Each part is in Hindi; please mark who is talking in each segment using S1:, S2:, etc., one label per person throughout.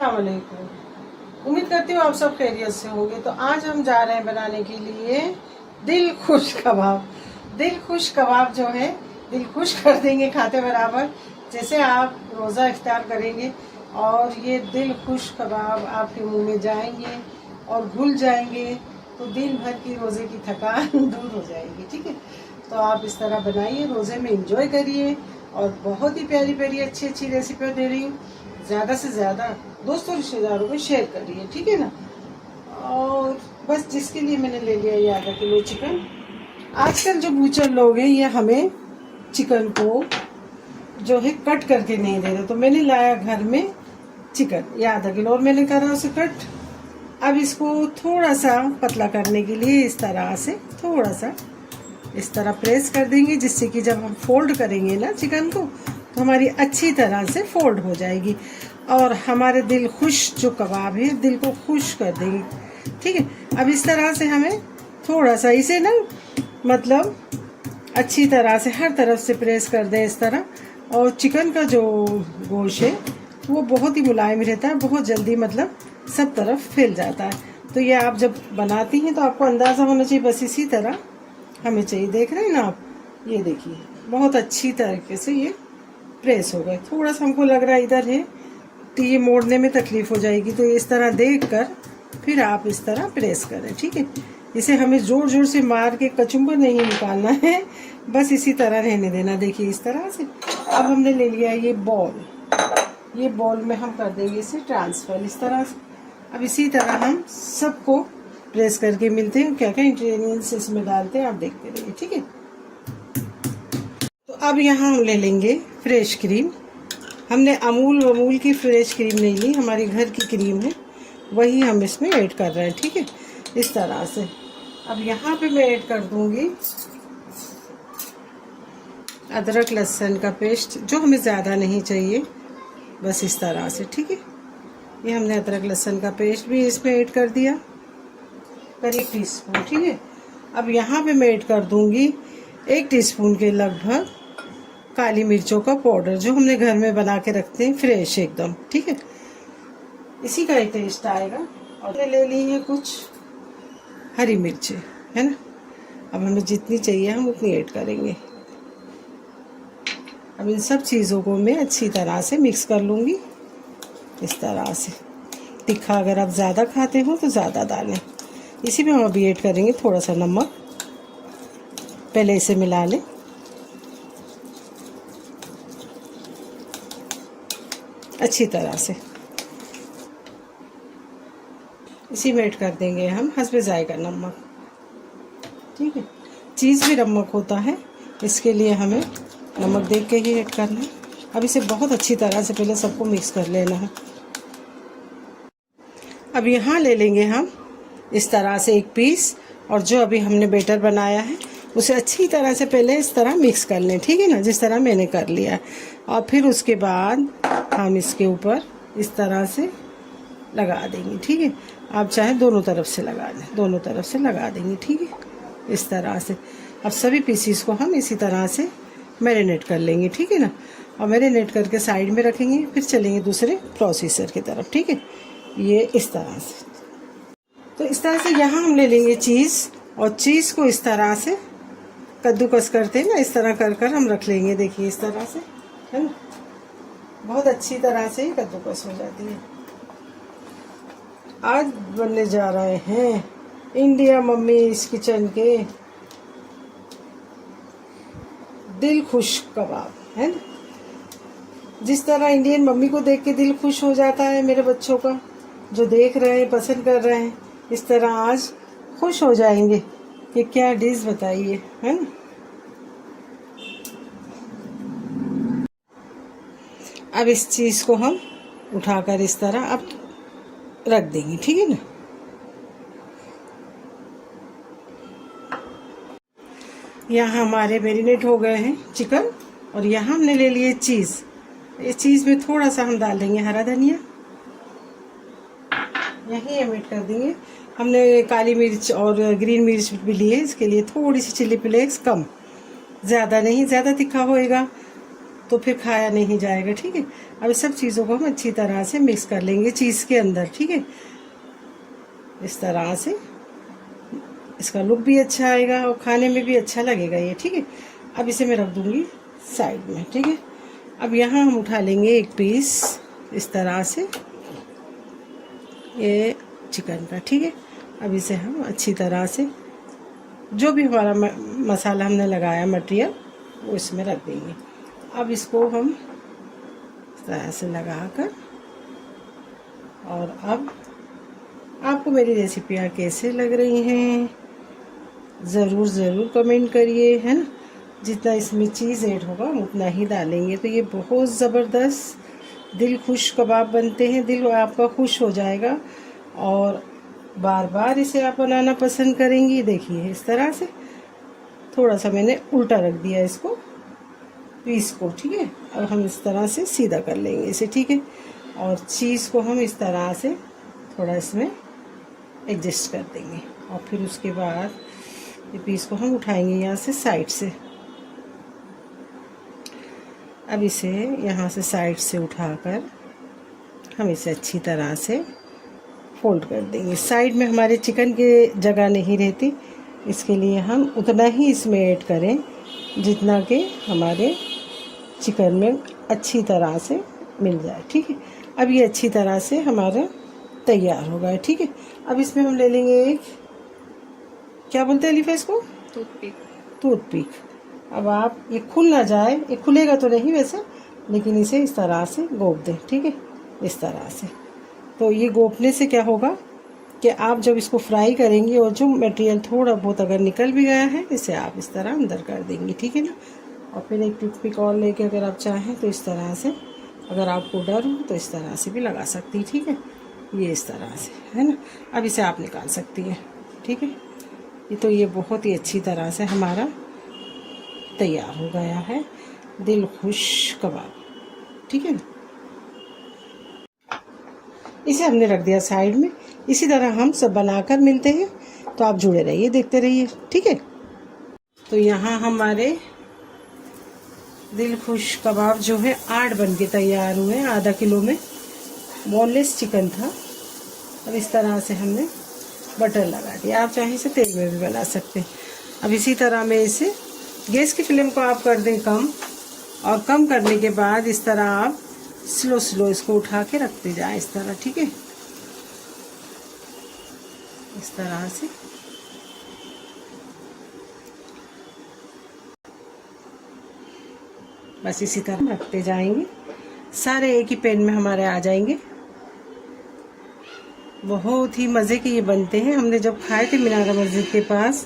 S1: अस्सलामुअलैकुम। उम्मीद करती हूँ आप सब खैरियत से होंगे। तो आज हम जा रहे हैं बनाने के लिए दिल खुश कबाब। दिल खुश कबाब जो है दिल खुश कर देंगे खाते बराबर, जैसे आप रोज़ा इफ्तार करेंगे और ये दिल खुश कबाब आपके मुंह में जाएंगे और घुल जाएंगे तो दिन भर की रोज़े की थकान दूर हो जाएगी। ठीक है, तो आप इस तरह बनाइए, रोज़े में इंजॉय करिए और बहुत ही प्यारी प्यारी अच्छी अच्छी रेसिपी दे रही हूँ। ज़्यादा से ज़्यादा दोस्तों रिश्तेदारों को शेयर करिए, ठीक है ना। और बस जिसके लिए मैंने ले लिया ये आधा किलो चिकन। आजकल जो बूचर लोग हैं ये हमें चिकन को जो है कट करके नहीं दे रहे, तो मैंने लाया घर में चिकन ये आधा किलो और मैंने करा उसे कट। अब इसको थोड़ा सा पतला करने के लिए इस तरह से थोड़ा सा इस तरह प्रेस कर देंगे, जिससे कि जब हम फोल्ड करेंगे ना चिकन को तो हमारी अच्छी तरह से फोल्ड हो जाएगी और हमारे दिल खुश जो कबाब है दिल को खुश कर देंगे। ठीक है, अब इस तरह से हमें थोड़ा सा इसे ना मतलब अच्छी तरह से हर तरफ से प्रेस कर दें इस तरह। और चिकन का जो गोश्त है वो बहुत ही मुलायम रहता है, बहुत जल्दी मतलब सब तरफ फैल जाता है। तो ये आप जब बनाती हैं तो आपको अंदाज़ा होना चाहिए, बस इसी तरह हमें चाहिए। देख रहे हैं ना आप, ये देखिए बहुत अच्छी तरीके से ये प्रेस हो गए। थोड़ा सा हमको लग रहा है इधर है तो ये मोड़ने में तकलीफ हो जाएगी, तो इस तरह देखकर फिर आप इस तरह प्रेस करें। ठीक है, इसे हमें जोर जोर से मार के कचुम्बर नहीं निकालना है, बस इसी तरह रहने देना। देखिए इस तरह से। अब हमने ले लिया ये बॉल, ये बॉल में हम कर देंगे इसे ट्रांसफर इस तरह से। अब इसी तरह हम सबको प्रेस करके मिलते हैं क्या क्या इंग्रेडिएंट्स इसमें डालते हैं, आप देखते रहिए। ठीक है, तो अब यहाँ हम ले लेंगे फ्रेश क्रीम। हमने अमूल की फ्रेश क्रीम नहीं ली, हमारी घर की क्रीम है, वही हम इसमें ऐड कर रहे हैं। ठीक है, इस तरह से। अब यहाँ पे मैं ऐड कर दूंगी अदरक लहसुन का पेस्ट, जो हमें ज़्यादा नहीं चाहिए, बस इस तरह से। ठीक है, ये हमने अदरक लहसुन का पेस्ट भी इसमें ऐड कर दिया, करीब टीस्पून। ठीक है, अब यहाँ पे मैं ऐड कर दूंगी 1 टीस्पून के लगभग काली मिर्चों का पाउडर, जो हमने घर में बना के रखते हैं फ्रेश एकदम। ठीक है, इसी का ही टेस्ट आएगा। और ले ली है कुछ हरी मिर्चें, है ना। अब हमें जितनी चाहिए हम उतनी ऐड करेंगे। अब इन सब चीज़ों को मैं अच्छी तरह से मिक्स कर लूँगी इस तरह से। तीखा अगर आप ज़्यादा खाते हो तो ज़्यादा डालें। इसी में हम अभी ऐड करेंगे थोड़ा सा नमक, पहले इसे मिला लें। अच्छी तरह से इसी में ऐड कर देंगे हम हस्बे जायका नमक। ठीक है, चीज़ भी नमक होता है, इसके लिए हमें नमक देख के ही ऐड करना है। अब इसे बहुत अच्छी तरह से पहले सबको मिक्स कर लेना है। अब यहाँ ले लेंगे हम इस तरह से एक पीस, और जो अभी हमने बैटर बनाया है उसे अच्छी तरह से पहले इस तरह मिक्स कर लें। ठीक है ना, जिस तरह मैंने कर लिया। और फिर उसके बाद हम इसके ऊपर इस तरह से लगा देंगे। ठीक है, आप चाहे दोनों तरफ से लगा दें, दोनों तरफ से लगा देंगे। ठीक है, इस तरह से। अब सभी पीसीस को हम इसी तरह से मैरिनेट कर लेंगे। ठीक है ना, और मैरिनेट करके साइड में रखेंगे, फिर चलेंगे दूसरे प्रोसेसर की तरफ। ठीक है, ये इस तरह से। तो इस तरह से यहाँ हम ले लेंगे चीज़, और चीज़ को इस तरह से कद्दूकस करते हैं ना, इस तरह कर कर हम रख लेंगे। देखिए इस तरह से, है ना, बहुत अच्छी तरह से कद्दूकस हो जाती है। आज बनने जा रहे हैं इंडिया मम्मी इस किचन के दिल खुश कबाब, है ना। जिस तरह इंडियन मम्मी को देख के दिल खुश हो जाता है मेरे बच्चों का, जो देख रहे हैं पसंद कर रहे हैं, इस तरह आज खुश हो जाएंगे कि क्या डिश बताइए, है ना। अब इस चीज़ को हम उठाकर इस तरह अब रख देंगे। ठीक है ना, यहाँ हमारे मैरिनेट हो गए हैं चिकन, और यहाँ हमने ले लिए चीज़। इस चीज़ में थोड़ा सा हम डाल देंगे हरा धनिया, यहीं हम ऐड कर देंगे। हमने काली मिर्च और ग्रीन मिर्च भी ली है, इसके लिए थोड़ी सी चिली फ्लेक्स कम, ज़्यादा नहीं, ज़्यादा तीखा होएगा तो फिर खाया नहीं जाएगा। ठीक है, अब इस सब चीज़ों को हम अच्छी तरह से मिक्स कर लेंगे चीज़ के अंदर। ठीक है, इस तरह से इसका लुक भी अच्छा आएगा और खाने में भी अच्छा लगेगा ये। ठीक है, अब इसे मैं रख दूँगी साइड में। ठीक है, अब यहाँ हम उठा लेंगे एक पीस इस तरह से ये चिकन का। ठीक है, अब इसे हम अच्छी तरह से जो भी हमारा मसाला हमने लगाया मटेरियल वो इसमें रख देंगे। अब इसको हम इस तरह से लगाकर, और अब आपको मेरी रेसिपियाँ कैसे लग रही हैं ज़रूर कमेंट करिए, है ना। जितना इसमें चीज़ ऐड होगा हम उतना ही डालेंगे। तो ये बहुत ज़बरदस्त दिल खुश कबाब बनते हैं, दिल आपका खुश हो जाएगा और बार बार इसे आप बनाना पसंद करेंगी। देखिए इस तरह से थोड़ा सा मैंने उल्टा रख दिया इसको पीस को। ठीक है, अब हम इस तरह से सीधा कर लेंगे इसे। ठीक है, और चीज़ को हम इस तरह से थोड़ा इसमें एडजस्ट कर देंगे और फिर उसके बाद ये पीस को हम उठाएंगे यहाँ से साइड से। अब इसे यहाँ से साइड से उठाकर हम इसे अच्छी तरह से फोल्ड कर देंगे। साइड में हमारे चिकन के जगह नहीं रहती, इसके लिए हम उतना ही इसमें ऐड करें जितना कि हमारे चिकन में अच्छी तरह से मिल जाए। ठीक है, अब ये अच्छी तरह से हमारा तैयार हो गया। ठीक है, अब इसमें हम ले लेंगे एक, क्या बोलते हैं अलीफा इसको, टूथपिक। अब आप ये खुल ना जाए, ये खुलेगा तो नहीं वैसे, लेकिन इसे इस तरह से गोप दें। ठीक है, इस तरह से। तो ये गोपने से क्या होगा कि आप जब इसको फ्राई करेंगे और जो मटेरियल थोड़ा बहुत अगर निकल भी गया है इसे आप इस तरह अंदर कर देंगे। ठीक है ना, और फिर एक टूथपिक और लेके अगर आप चाहें तो इस तरह से, अगर आपको डर हो तो इस तरह से भी लगा सकती है। ठीक है, ये इस तरह से, है ना। अब इसे आप निकाल सकती हैं। ठीक है, ये तो ये बहुत ही अच्छी तरह से हमारा तैयार हो गया है दिल खुश कबाब। ठीक है ना, इसे हमने रख दिया साइड में। इसी तरह हम सब बनाकर मिलते हैं, तो आप जुड़े रहिए, देखते रहिए। ठीक है, तो यहाँ हमारे दिल खुश कबाब जो है 8 बन के तैयार हुए हैं। आधा किलो में बोनलेस चिकन था। अब इस तरह से हमने बटर लगा दिया, आप चाहे इसे तेल में भी बना सकते हैं। अब इसी तरह में इसे गैस की फ्लेम को आप कर दें कम, और कम करने के बाद इस तरह आप स्लो इसको उठा के रखते जाएं इस तरह। ठीक है, इस तरह से बस इसी तरह रखते जाएंगे, सारे एक ही पैन में हमारे आ जाएंगे। बहुत ही मज़े के ये बनते हैं। हमने जब खाए थे मीनारा मस्जिद के पास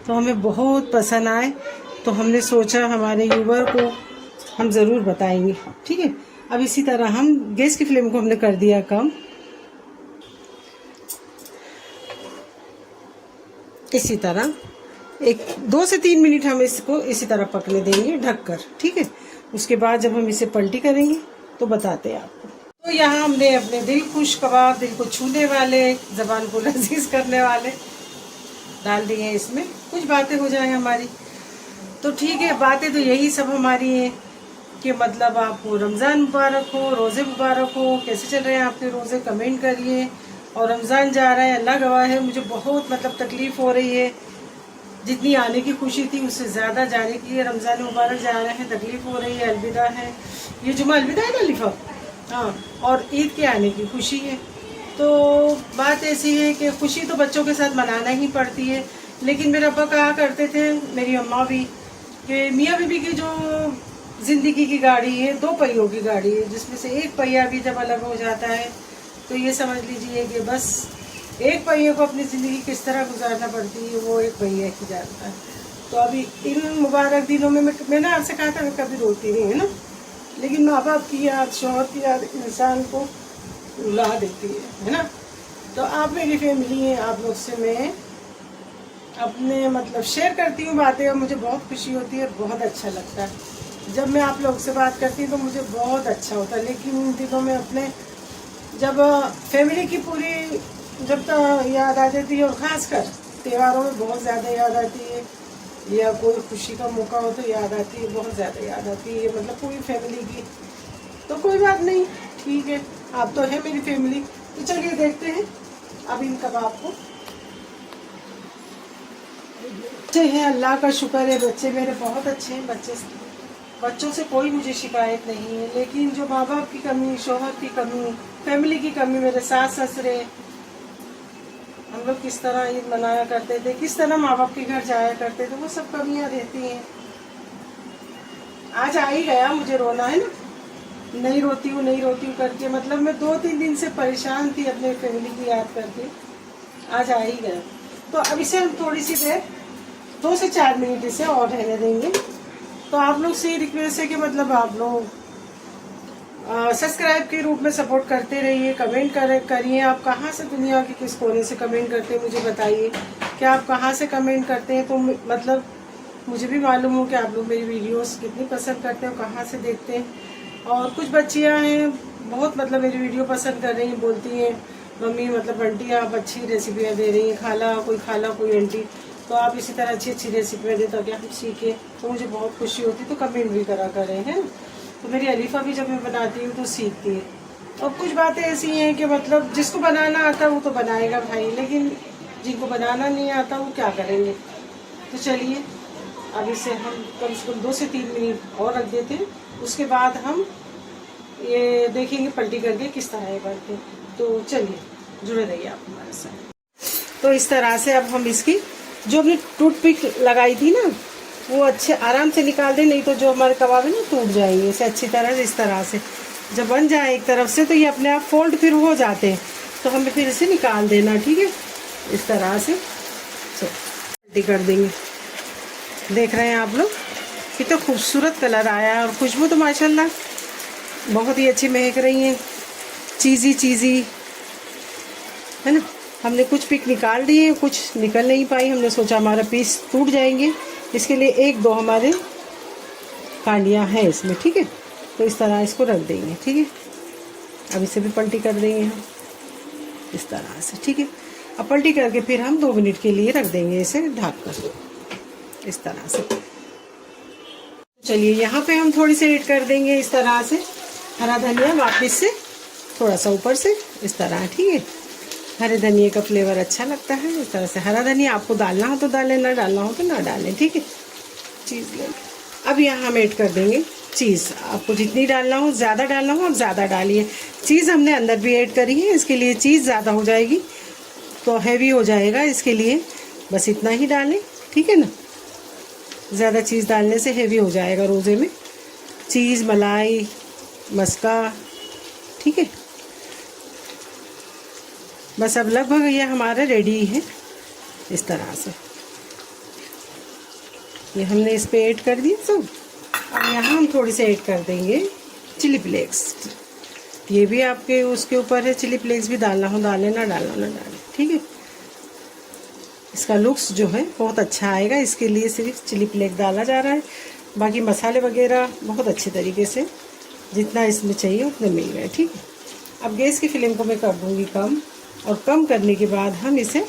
S1: तो हमें बहुत पसंद आए, तो हमने सोचा हमारे व्यूवर को हम ज़रूर बताएंगे। ठीक है, अब इसी तरह हम गैस की फ्लेम को हमने कर दिया कम। इसी तरह 2 से 3 मिनट हम इसको इसी तरह पकने देंगे ढककर। ठीक है, उसके बाद जब हम इसे पलटी करेंगे तो बताते हैं आपको। तो यहाँ हमने अपने दिल खुश कबाब, दिल को छूने वाले, ज़बान को लजीज करने वाले डाल दिए इसमें। कुछ बातें हो जाए हमारी तो ठीक है, बातें तो यही सब हमारी हैं कि मतलब आपको रमज़ान मुबारक हो, रोज़े मुबारक हो। कैसे चल रहे हैं आपके रोज़े, कमेंट करिए। और रमज़ान जा रहा है, अल्लाह गवाह है, मुझे बहुत मतलब तकलीफ़ हो रही है। जितनी आने की खुशी थी उससे ज़्यादा जाने की है। रमज़ान मुबारक जा रहे हैं, तकलीफ़ हो रही है, अलविदा है। ये जुमा अलविदा है ना लिफा, हाँ, और ईद के आने की खुशी है। तो बात ऐसी है कि खुशी तो बच्चों के साथ मनाना ही पड़ती है। लेकिन मेरे अब्बा कहा करते थे, मेरी अम्मा भी, कि मियाँ बीबी की जो ज़िंदगी की गाड़ी है 2 पहियों की गाड़ी है, जिसमें से एक पहिया भी जब अलग हो जाता है तो ये समझ लीजिए कि बस एक पहिए को अपनी ज़िंदगी किस तरह गुजारना पड़ती है वो एक पहिया ही जानता है। तो अभी इन मुबारक दिनों में मैंने आपसे कहा था मैं कभी रोती नहीं, है ना, लेकिन माँ बाप की याद, शौहर की याद इंसान को रुला देती है ना। तो आप मेरी फैमिली हैं, आप लोग से मैं अपने मतलब शेयर करती हूँ बातें, और मुझे बहुत खुशी होती है, बहुत अच्छा लगता है जब मैं आप लोग से बात करती हूँ, तो मुझे बहुत अच्छा होता है। लेकिन इन दिनों में अपने जब फैमिली की पूरी जब तक याद आ जाती है, और ख़ासकर त्योहारों में बहुत ज़्यादा याद आती है, या कोई खुशी का मौका हो तो याद आती है, बहुत ज़्यादा याद आती है, मतलब पूरी फैमिली की। तो कोई बात नहीं, ठीक है, आप तो है मेरी फैमिली। तो चलिए देखते हैं अब इन कबाब को। अच्छे हैं, अल्लाह का शुक्र है, बच्चे मेरे बहुत अच्छे हैं। बच्चों से कोई मुझे शिकायत नहीं है, लेकिन जो माँ बाप की कमी, शोहर की कमी, फैमिली की कमी, मेरे सास ससुरे, हम लोग किस तरह ईद मनाया करते थे, किस तरह माँ बाप के घर जाया करते थे, वो सब कमियां रहती हैं। आज आ ही गया, मुझे रोना है ना, नहीं रोती हूँ करके, मतलब मैं 2-3 दिन से परेशान थी अपने फैमिली की याद करके। आज आ ही गया। तो अब इसे हम थोड़ी सी देर 2 से 4 मिनट इसे और रहने देंगे। तो आप लोग से रिक्वेस्ट है कि मतलब आप लोग सब्सक्राइब के रूप में सपोर्ट करते रहिए, कमेंट करिए। आप कहाँ से, दुनिया के किस कोने से कमेंट करते हैं मुझे बताइए कि आप कहाँ से कमेंट करते हैं, तो मतलब मुझे भी मालूम हो कि आप लोग मेरी वीडियोस कितनी पसंद करते हैं, कहाँ से देखते हैं। और कुछ बच्चियाँ हैं बहुत मतलब मेरी वीडियो पसंद कर रही हैं, बोलती हैं मम्मी मतलब आंटी आप अच्छी रेसिपियाँ दे रही हैं, खाला कोई आंटी, तो आप इसी तरह अच्छी अच्छी रेसिपियाँ दें ताकि हम सीखें, तो मुझे बहुत खुशी होती। तो कमेंट भी करा करें, हैं। तो मेरी अलीफा भी जब मैं बनाती हूँ तो सीखती है। और कुछ बातें ऐसी हैं कि मतलब जिसको बनाना आता है वो तो बनाएगा भाई, लेकिन जिनको बनाना नहीं आता वो क्या करेंगे। तो चलिए अब इसे हम कम से कम 2 से 3 मिनट और रख देते हैं, उसके बाद हम ये देखेंगे पलटी करके किस तरह ये बनते हैं। तो चलिए जुड़े रहिए आप हमारे साथ। तो इस तरह से अब हम इसकी जो हमने टूथपिक लगाई थी ना, वो अच्छे आराम से निकाल दें, नहीं तो जो हमारे कबाब है ना टूट जाएंगे। इसे अच्छी तरह से इस तरह से जब बन जाए एक तरफ से तो ये अपने आप फोल्ड फिर हो जाते हैं, तो हमें फिर इसे निकाल देना, ठीक है। इस तरह से पलटी कर देंगे। देख रहे हैं आप लोग कितना खूबसूरत कलर आया है, और खुशबू तो माशाल्लाह बहुत ही अच्छी महक रही है, चीज़ी है ना। हमने कुछ पिक निकाल दिए, कुछ निकल नहीं पाई, हमने सोचा हमारा पीस टूट जाएंगे, इसके लिए 1-2 हमारे कांडियाँ हैं इसमें, ठीक है। तो इस तरह इसको रख देंगे, ठीक है। अब इसे भी पलटी कर देंगे हम इस तरह से, ठीक है। अब पलटी करके फिर हम 2 मिनट के लिए रख देंगे इसे ढक कर इस तरह से। चलिए यहाँ पे हम थोड़ी सी ऐड कर देंगे इस तरह से हरा धनिया, वापस से थोड़ा सा ऊपर से इस तरह, ठीक है। हरे धनिए का फ्लेवर अच्छा लगता है। इस तरह से हरा धनिया आपको डालना हो तो डालें, ना डालना हो तो ना डालें, ठीक है। चीज़ लें। अब यहाँ हम ऐड कर देंगे चीज़, आपको जितनी डालना हो, ज़्यादा डालना हो आप ज़्यादा डालिए। चीज़ हमने अंदर भी ऐड करी है, इसके लिए चीज़ ज़्यादा हो जाएगी तो हैवी हो जाएगा, इसके लिए बस इतना ही डालें, ठीक है ना। ज़्यादा चीज़ डालने से हैवी हो जाएगा रोज़े में। चीज़, मलाई, मस्का, ठीक है। बस अब लगभग ये हमारा रेडी है इस तरह से। ये हमने इस पे ऐड कर दिया सब। अब यहाँ हम थोड़ी सी ऐड कर देंगे चिली फ्लेक्स। ये भी आपके उसके ऊपर है, चिली फ्लेक्स भी डालना हो डालें, ना डालना ना डालें, ठीक है। इसका लुक्स जो है बहुत अच्छा आएगा, इसके लिए सिर्फ चिली फ्लेक्स डाला जा रहा है। बाकी मसाले वगैरह बहुत अच्छे तरीके से जितना इसमें चाहिए उतने मिल गए, ठीक है। अब गैस की फ्लेम को मैं कर दूँगी कम, और कम करने के बाद हम इसे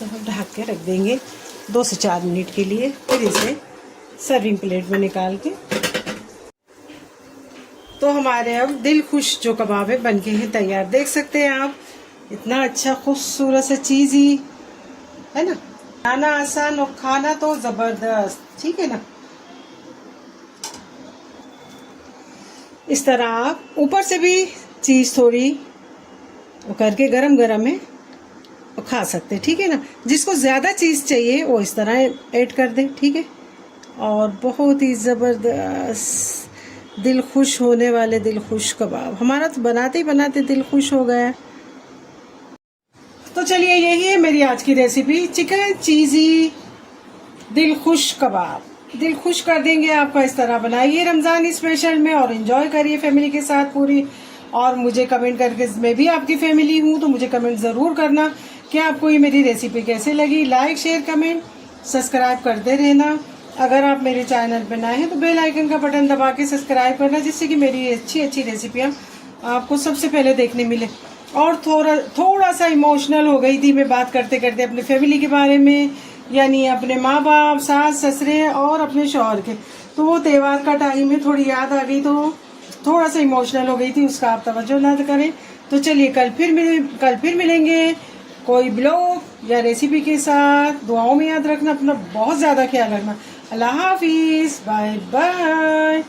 S1: हम ढक के रख देंगे 2 से 4 मिनट के लिए, फिर इसे सर्विंग प्लेट में निकाल के। तो हमारे अब दिल खुश जो कबाब है बनके हैं तैयार। देख सकते हैं आप, इतना अच्छा खूबसूरत सा चीज़ी है ना, खाना आसान और खाना तो ज़बरदस्त, ठीक है ना। इस तरह आप ऊपर से भी चीज़ थोड़ी करके गरम गरम में खा सकते हैं, ठीक है ना। जिसको ज़्यादा चीज़ चाहिए वो इस तरह ऐड कर दें, ठीक है। और बहुत ही ज़बरदस्त दिल खुश होने वाले दिल खुश कबाब हमारा तो बनाते ही बनाते दिल खुश हो गया। तो चलिए यही है मेरी आज की रेसिपी, चिकन चीज़ी दिल खुश कबाब। दिल खुश कर देंगे आपका। इस तरह बनाइए रमज़ान स्पेशल में और एंजॉय करिए फैमिली के साथ पूरी। और मुझे कमेंट करके, मैं भी आपकी फैमिली हूँ तो मुझे कमेंट ज़रूर करना कि आपको ये मेरी रेसिपी कैसे लगी। लाइक शेयर कमेंट सब्सक्राइब करते रहना। अगर आप मेरे चैनल पर नए हैं तो बेल आइकन का बटन दबा के सब्सक्राइब करना, जिससे कि मेरी अच्छी अच्छी रेसिपियाँ आपको सबसे पहले देखने मिले। और थोड़ा सा इमोशनल हो गई थी मैं बात करते करते अपनी फैमिली के बारे में, यानी अपने माँ बाप, सास ससुरे और अपने शौहर के। तो वो त्योहार का टाइम है, थोड़ी याद आ गई तो थोड़ा सा इमोशनल हो गई थी, उसका आप तवज्जो ना करें। तो चलिए कल फिर मिलेंगे कोई ब्लॉग या रेसिपी के साथ। दुआओं में याद रखना, अपना बहुत ज्यादा ख्याल रखना। अल्लाह हाफिज, बाय बाय।